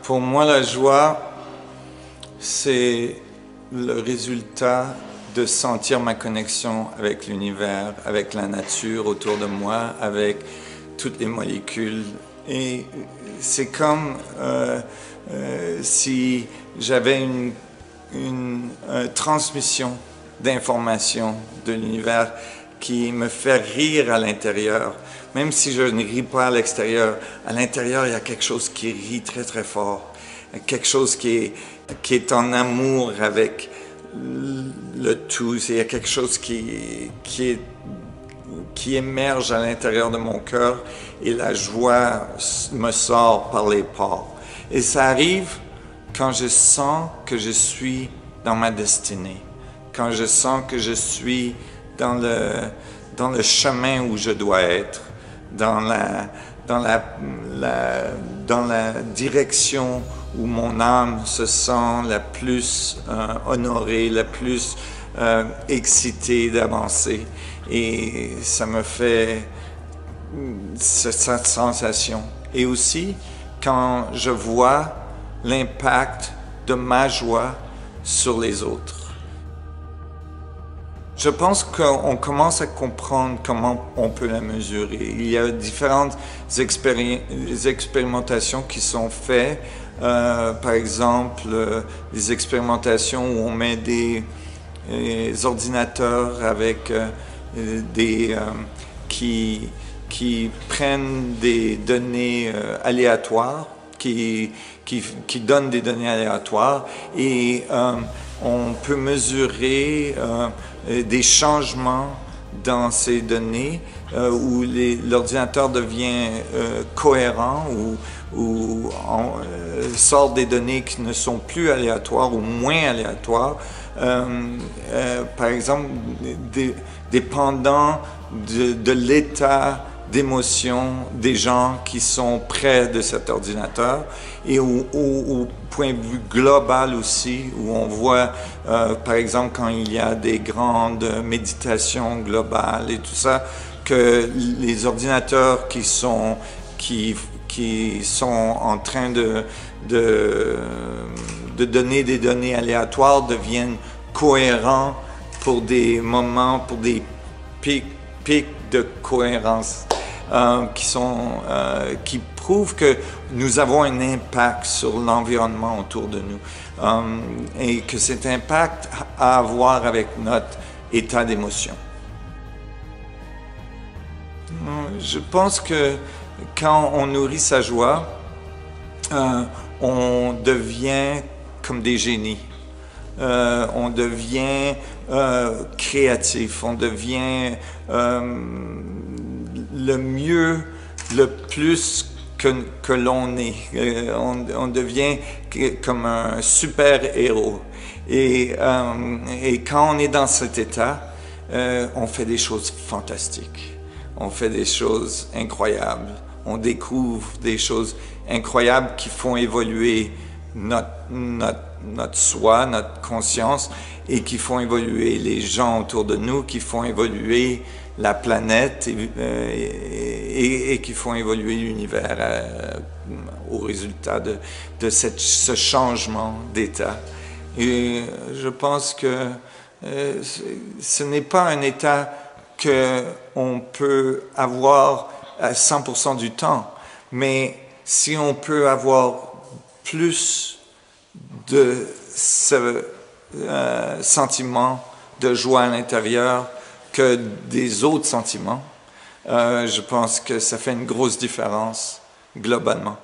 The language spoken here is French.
Pour moi, la joie, c'est le résultat de sentir ma connexion avec l'univers, avec la nature autour de moi, avec toutes les molécules. Et c'est comme si j'avais une transmission d'informations de l'univers qui me fait rire à l'intérieur. Même si je ne ris pas à l'intérieur, il y a quelque chose qui rit très très fort. Quelque chose qui est en amour avec le tout. Il y a quelque chose qui émerge à l'intérieur de mon cœur et la joie me sort par les pores. Et ça arrive quand je sens que je suis dans ma destinée, quand je sens que je suis dans le chemin où je dois être, dans la direction où mon âme se sent la plus honorée, la plus excitée d'avancer. Et ça me fait cette sensation. Et aussi, quand je vois l'impact de ma joie sur les autres. Je pense qu'on commence à comprendre comment on peut la mesurer. Il y a différentes expérimentations qui sont faites. Par exemple, des expérimentations où on met des ordinateurs avec qui prennent des données aléatoires, qui donnent des données aléatoires et on peut mesurer des changements dans ces données où l'ordinateur devient cohérent ou sort des données qui ne sont plus aléatoires ou moins aléatoires. Par exemple, dépendant de l'état d'émotion des gens qui sont près de cet ordinateur et au point de vue global aussi, où on voit, par exemple, quand il y a des grandes méditations globales et tout ça, que les ordinateurs qui sont en train de donner des données aléatoires deviennent cohérents pour des moments, pour des pics de cohérence qui prouvent que nous avons un impact sur l'environnement autour de nous et que cet impact a à voir avec notre état d'émotion. Je pense que quand on nourrit sa joie, on devient comme des génies. On devient créatif, on devient le plus que l'on est. On devient comme un super-héros. Et quand on est dans cet état, on fait des choses fantastiques. On fait des choses incroyables. On découvre des choses incroyables qui font évoluer notre soi, notre conscience, et qui font évoluer les gens autour de nous, qui font évoluer la planète et qui font évoluer l'univers au résultat de ce changement d'état. Et je pense que ce n'est pas un état qu'on peut avoir à 100% du temps, mais si on peut avoir plus de ce sentiment de joie à l'intérieur que des autres sentiments, je pense que ça fait une grosse différence globalement.